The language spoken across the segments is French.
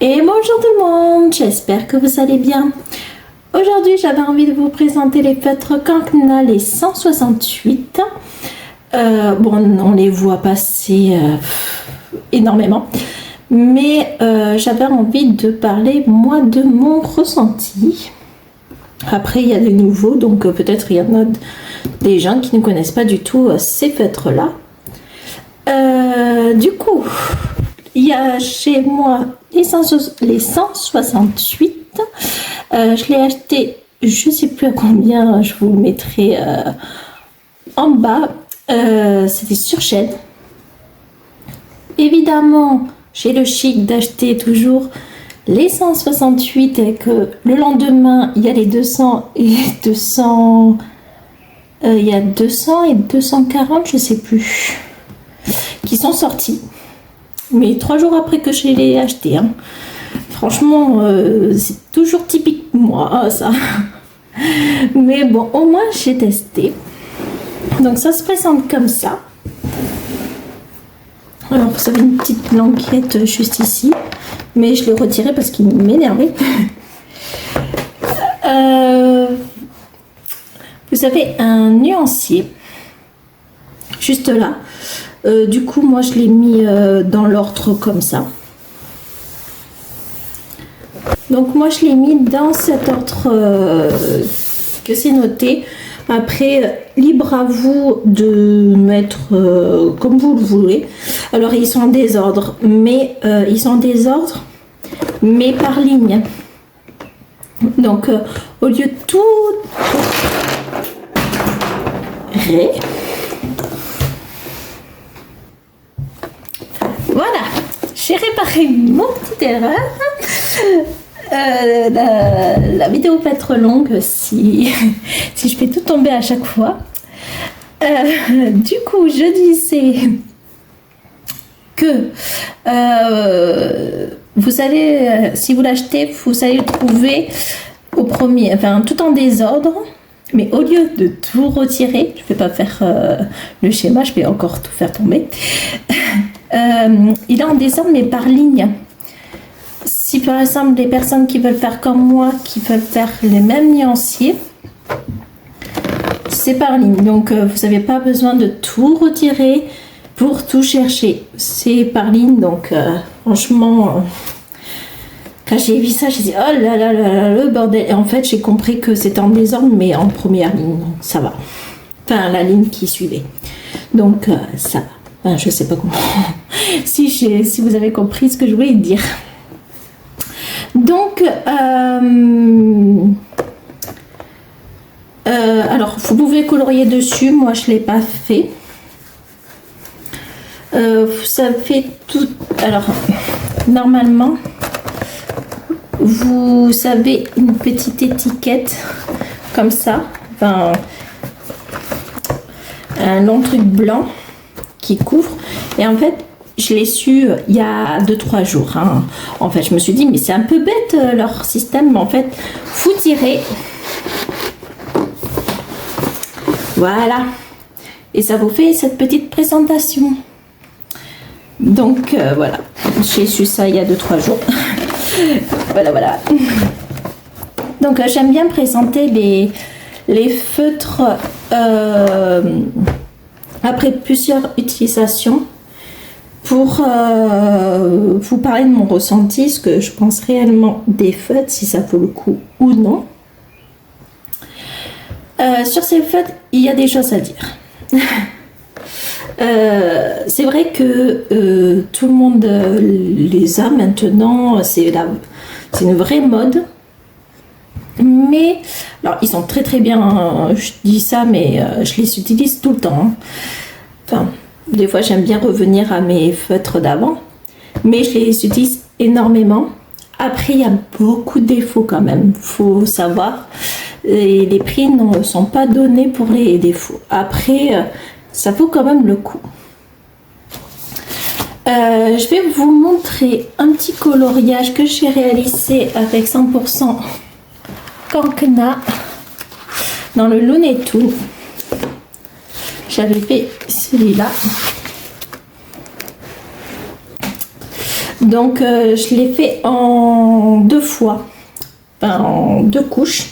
Et bonjour tout le monde, j'espère que vous allez bien. Aujourd'hui, j'avais envie de vous présenter les feutres Cancna, les 168. Bon, on les voit passer énormément, mais j'avais envie de parler, moi, de mon ressenti. Après, il y a des nouveaux, donc peut-être il y en a des gens qui ne connaissent pas du tout ces feutres-là. Du coup, il y a chez moi les 168. Je l'ai acheté, je ne sais plus à combien, je vous le mettrai en bas. C'était sur chaîne. Évidemment, j'ai le chic d'acheter toujours les 168 et que le lendemain, il y a les 200 et 200. Il y a 200 et 240, je ne sais plus, qui sont sortis. Mais 3 jours après que je l'ai acheté. Hein. Franchement, c'est toujours typique moi, ça. Mais bon, au moins, j'ai testé. Donc, ça se présente comme ça. Alors, vous avez une petite blanquette juste ici. Mais je l'ai retirée parce qu'il m'énervait. Vous avez un nuancier. Juste là. Du coup, moi, je l'ai mis dans l'ordre comme ça. Donc, moi, je l'ai mis dans cet ordre que c'est noté. Après, libre à vous de mettre comme vous le voulez. Alors, ils sont en désordre, mais par ligne. Donc, au lieu de tout voilà, j'ai réparé mon petite erreur. La vidéo peut être longue si je fais tout tomber à chaque fois. Du coup, je disais que vous allez, si vous l'achetez, vous allez le trouver au premier, enfin tout en désordre. Mais au lieu de tout retirer, je ne vais pas faire le schéma, je vais encore tout faire tomber. Il est en désordre, mais par ligne. Si par exemple, des personnes qui veulent faire comme moi, qui veulent faire les mêmes nuanciers, c'est par ligne. Donc, vous n'avez pas besoin de tout retirer pour tout chercher. C'est par ligne. Donc, franchement, quand j'ai vu ça, j'ai dit, oh là là là là, le bordel. Et en fait, j'ai compris que c'était en désordre, mais en première ligne. Donc, ça va. Enfin, la ligne qui suivait. Donc, ça va. Enfin, je sais pas comment. si vous avez compris ce que je voulais dire. Donc, alors, vous pouvez colorier dessus. Moi, je ne l'ai pas fait. Ça fait tout. Alors, normalement, vous avez une petite étiquette comme ça. Enfin, un long truc blanc qui couvre. Et en fait, je l'ai su il y a 2-3 jours. Hein. En fait, je me suis dit, mais c'est un peu bête leur système. Mais en fait, faut tirer. Voilà. Et ça vous fait cette petite présentation. Donc, voilà. J'ai su ça il y a 2-3 jours. Voilà. Donc, j'aime bien présenter les feutres après plusieurs utilisations. Pour vous parler de mon ressenti, ce que je pense réellement des feutres, si ça vaut le coup ou non. Sur ces feutres, il y a des choses à dire. C'est vrai que tout le monde les a maintenant, c'est une vraie mode. Mais, alors ils sont très très bien, hein, je dis ça, mais je les utilise tout le temps. Hein. Enfin, des fois, j'aime bien revenir à mes feutres d'avant, mais je les utilise énormément. Après, il y a beaucoup de défauts quand même, faut savoir. Et les prix ne sont pas donnés pour les défauts. Après, ça vaut quand même le coup. Je vais vous montrer un petit coloriage que j'ai réalisé avec 100% Cancna dans le Looney Tunes. J'avais fait celui-là. Donc je l'ai fait en 2 fois, enfin en 2 couches.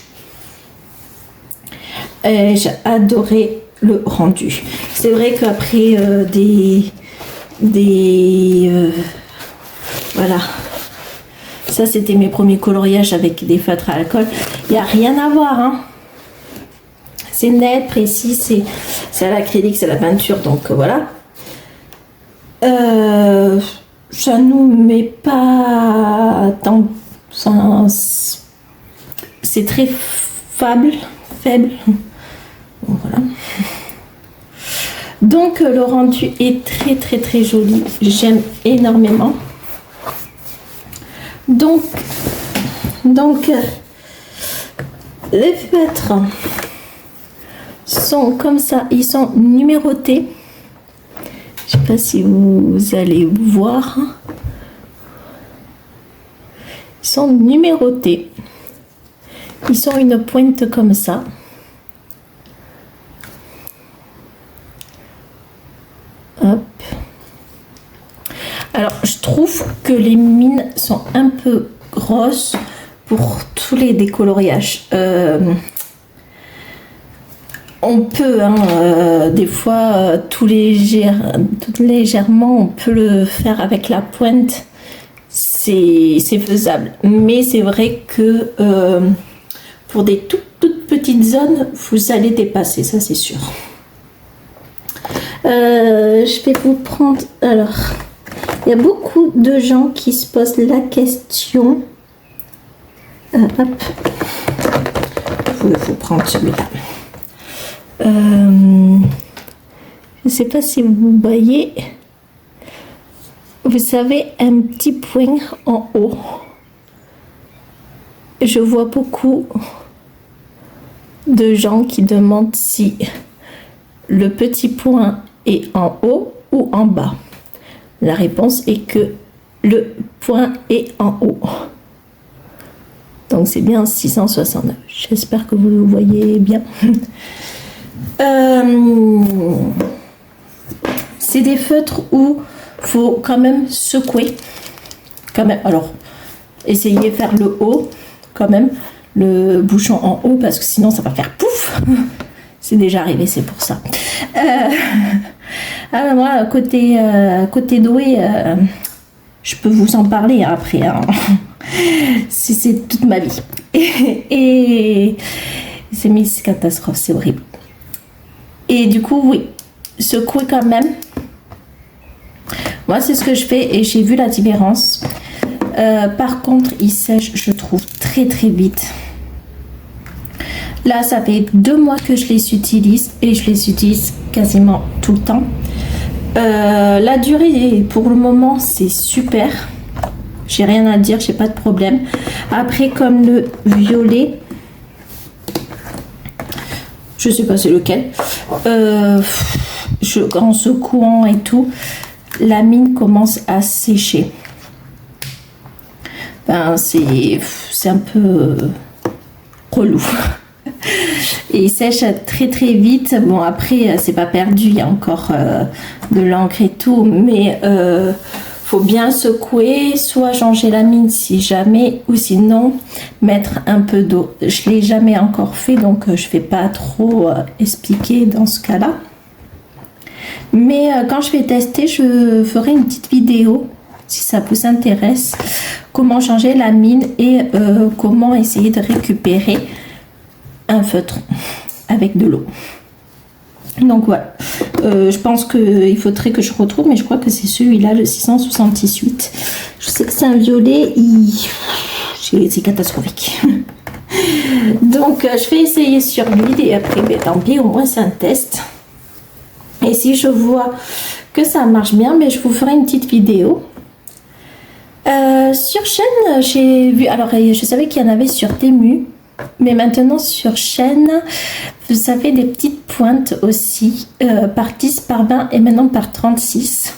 J'ai adoré le rendu. C'est vrai qu'après voilà, ça c'était mes premiers coloriages avec des feutres à alcool. Il n'y a rien à voir, hein. C'est net, précis, c'est à l'acrylique, c'est la peinture, donc voilà. Ça nous met pas tant, enfin, c'est très faible. Voilà. Donc le rendu est très joli, j'aime énormément. Donc les feutres sont comme ça, ils sont numérotés. Je sais pas si vous allez voir. Ils sont numérotés. Ils ont une pointe comme ça. Hop. Alors, je trouve que les mines sont un peu grosses pour tous les décoloriages. On peut, hein, des fois, tout légèrement, on peut le faire avec la pointe. C'est faisable. Mais c'est vrai que pour des toutes petites zones, vous allez dépasser, ça c'est sûr. Je vais vous prendre... Alors, il y a beaucoup de gens qui se posent la question. Hop. Il faut prendre celui-là. Je ne sais pas si vous voyez. Vous avez un petit point en haut. Je vois beaucoup de gens qui demandent si le petit point est en haut ou en bas. La réponse est que le point est en haut. Donc c'est bien 669. J'espère que vous le voyez bien. C'est des feutres où faut quand même secouer. Quand même. Alors, essayez de faire le haut, quand même, le bouchon en haut, parce que sinon ça va faire pouf. C'est déjà arrivé, c'est pour ça. Alors moi, côté doué, je peux vous en parler après. Hein. C'est toute ma vie. Et c'est une catastrophe, c'est horrible. Et du coup, oui, secouer quand même. Moi, c'est ce que je fais et j'ai vu la différence. Par contre, il sèche, je trouve, très vite. Là, ça fait 2 mois que je les utilise et je les utilise quasiment tout le temps. La durée, pour le moment, c'est super. J'ai rien à dire, j'ai pas de problème. Après, comme le violet, je sais pas c'est lequel, en secouant et tout, la mine commence à sécher. Ben, c'est un peu relou. Et il sèche très vite. Bon, après, c'est pas perdu, il y a encore de l'encre et tout, mais faut bien secouer, soit changer la mine si jamais, ou sinon mettre un peu d'eau. Je l'ai jamais encore fait, donc je vais pas trop expliquer dans ce cas-là. Mais quand je vais tester, je ferai une petite vidéo si ça vous intéresse, comment changer la mine et comment essayer de récupérer un feutre avec de l'eau. Donc voilà, je pense qu'il faudrait que je retrouve, mais je crois que c'est celui-là, le 678. Je sais que c'est un violet, c'est catastrophique. Donc je vais essayer sur lui et après, ben, tant pis, au moins c'est un test. Et si je vois que ça marche bien, mais je vous ferai une petite vidéo. Sur chaîne, j'ai vu, alors je savais qu'il y en avait sur Temu, mais maintenant sur chaîne, vous savez, des petites pointes aussi, par 10, par 20 et maintenant par 36.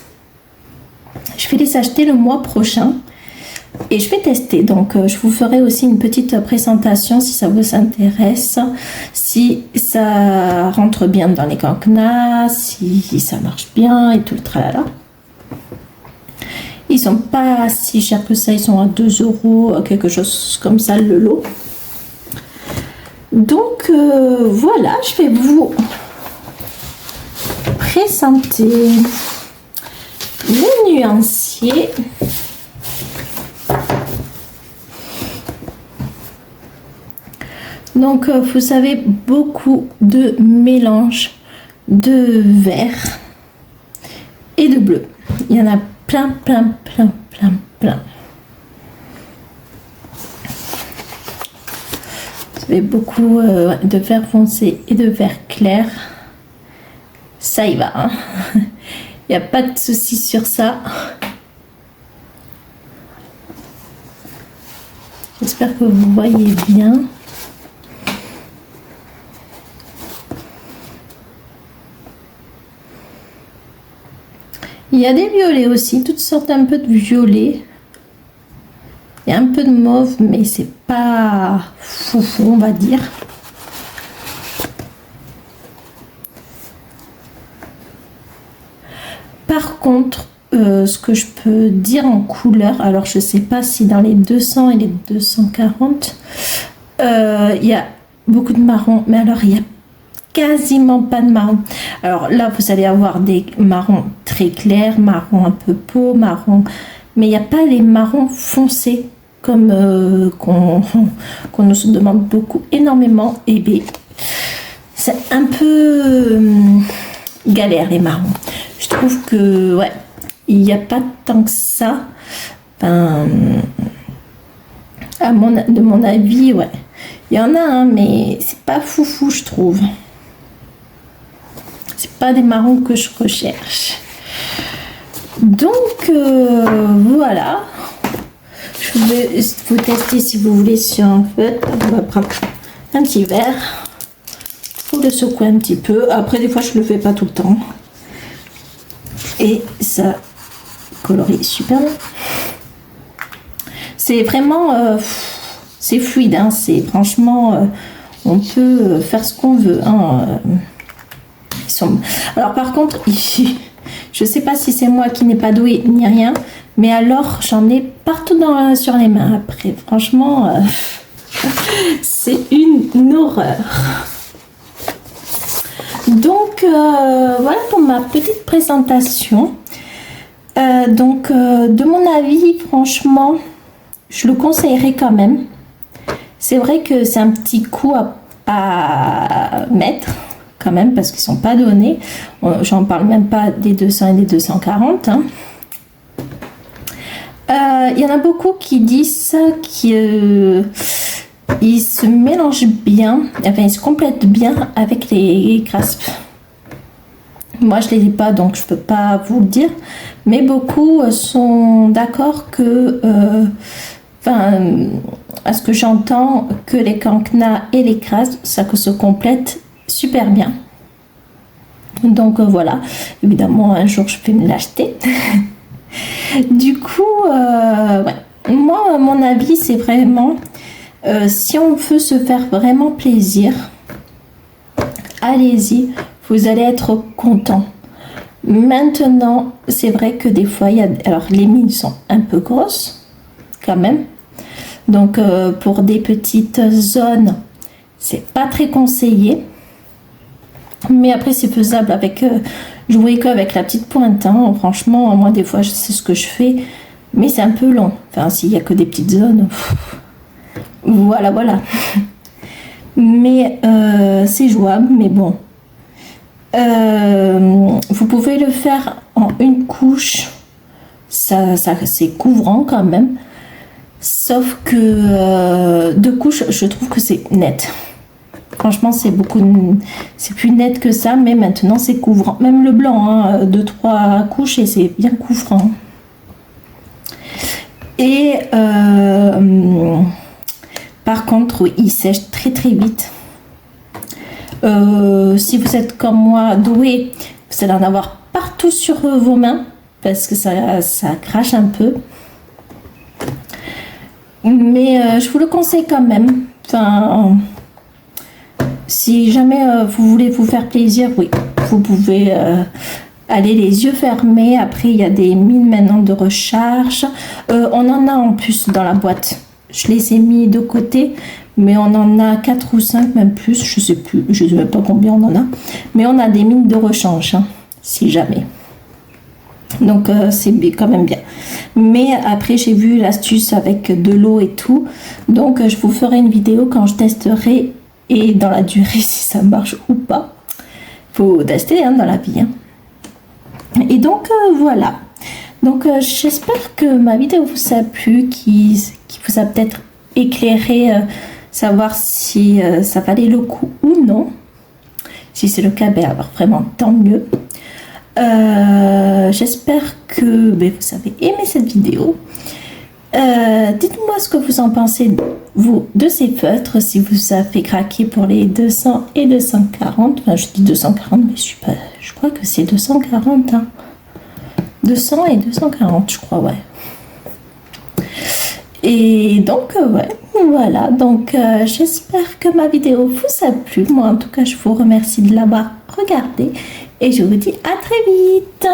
Je vais les acheter le mois prochain et je vais tester. Donc je vous ferai aussi une petite présentation si ça vous intéresse, si ça rentre bien dans les cadenas, si ça marche bien et tout le tralala. Ils sont pas si chers que ça, ils sont à 2 €, quelque chose comme ça le lot. Donc voilà, je vais vous présenter le nuancier. Donc vous avez beaucoup de mélange de vert et de bleu. Il y en a plein. Vous avez beaucoup de vert foncé et de vert clair. Ça y va, hein. Il n'y a pas de souci sur ça. J'espère que vous voyez bien. Il y a des violets aussi, toutes sortes un peu de violets. Il y a un peu de mauve, mais c'est pas foufou, on va dire. Par contre, ce que je peux dire en couleur, alors je sais pas si dans les 200 et les 240, il y a beaucoup de marron, mais alors il y a quasiment pas de marron. Alors là, vous allez avoir des marrons très clairs, marron un peu peau, marron, mais il n'y a pas les marrons foncés comme qu'on nous demande beaucoup, énormément. Et bien, c'est un peu galère les marrons. Je trouve que ouais, il n'y a pas tant que ça. Ben, de mon avis, ouais, il y en a un, mais c'est pas foufou, je trouve. C'est pas des marrons que je recherche. Donc voilà, je vais vous tester si vous voulez sur un feutre. On va prendre un petit verre pour le secouer un petit peu. Après, des fois, je le fais pas tout le temps. Et ça colorie super bien. C'est vraiment c'est fluide, hein. C'est franchement on peut faire ce qu'on veut, hein. Alors par contre, je sais pas si c'est moi qui n'ai pas doué ni rien, mais alors j'en ai partout sur les mains. Après, franchement, c'est une horreur. Donc voilà pour ma petite présentation. De mon avis, franchement, je le conseillerais quand même. C'est vrai que c'est un petit coup à mettre quand même, parce qu'ils sont pas donnés. J'en parle même pas des 200 et des 240, hein. Il y en a beaucoup qui disent qu'ils se mélangent bien, enfin ils se complètent bien avec les graspes. Moi je les lis pas, donc je peux pas vous le dire, mais beaucoup sont d'accord que à ce que j'entends, que les cancnas et les crasses, ça se complète super bien. Donc voilà, évidemment un jour je vais me l'acheter. Du coup, ouais. Moi mon avis c'est vraiment, si on veut se faire vraiment plaisir, allez-y, vous allez être content. Maintenant, c'est vrai que des fois, alors les mines sont un peu grosses quand même. Donc pour des petites zones, c'est pas très conseillé. Mais après c'est faisable avec jouer qu'avec la petite pointe, hein. Franchement, moi des fois c'est ce que je fais, mais c'est un peu long. Enfin, s'il y a que des petites zones, voilà. Mais c'est jouable, mais bon. Vous pouvez le faire en une couche, ça c'est couvrant quand même. Sauf que 2 couches, je trouve que c'est net. Franchement, c'est plus net que ça, mais maintenant c'est couvrant. Même le blanc, hein, 2-3 couches et c'est bien couvrant. Et par contre, oui, il sèche très vite. Si vous êtes comme moi doué, vous allez en avoir partout sur vos mains parce que ça crache un peu. Mais je vous le conseille quand même. Enfin, si jamais vous voulez vous faire plaisir, oui, vous pouvez Allez, les yeux fermés. Après, il y a des mines maintenant de recharge. On en a en plus dans la boîte. Je les ai mis de côté, mais on en a 4 ou 5, même plus. Je sais plus, je ne sais même pas combien on en a. Mais on a des mines de rechange, hein, si jamais. Donc, c'est quand même bien. Mais après, j'ai vu l'astuce avec de l'eau et tout. Donc, je vous ferai une vidéo quand je testerai et dans la durée si ça marche ou pas. Faut tester hein, dans la vie. Hein. Et donc voilà. Donc j'espère que ma vidéo vous a plu, qui vous a peut-être éclairé, savoir si ça valait le coup ou non. Si c'est le cas, ben alors vraiment tant mieux. J'espère que ben, vous avez aimé cette vidéo. Dites-moi ce que vous en pensez, vous, de ces feutres, si vous avez craqué pour les 200 et 240. Enfin, je dis 240, mais je crois que c'est 240. Hein. 200 et 240, je crois, ouais. Et donc, ouais, voilà. Donc, j'espère que ma vidéo vous a plu. Moi, en tout cas, je vous remercie de l'avoir regardée. Et je vous dis à très vite.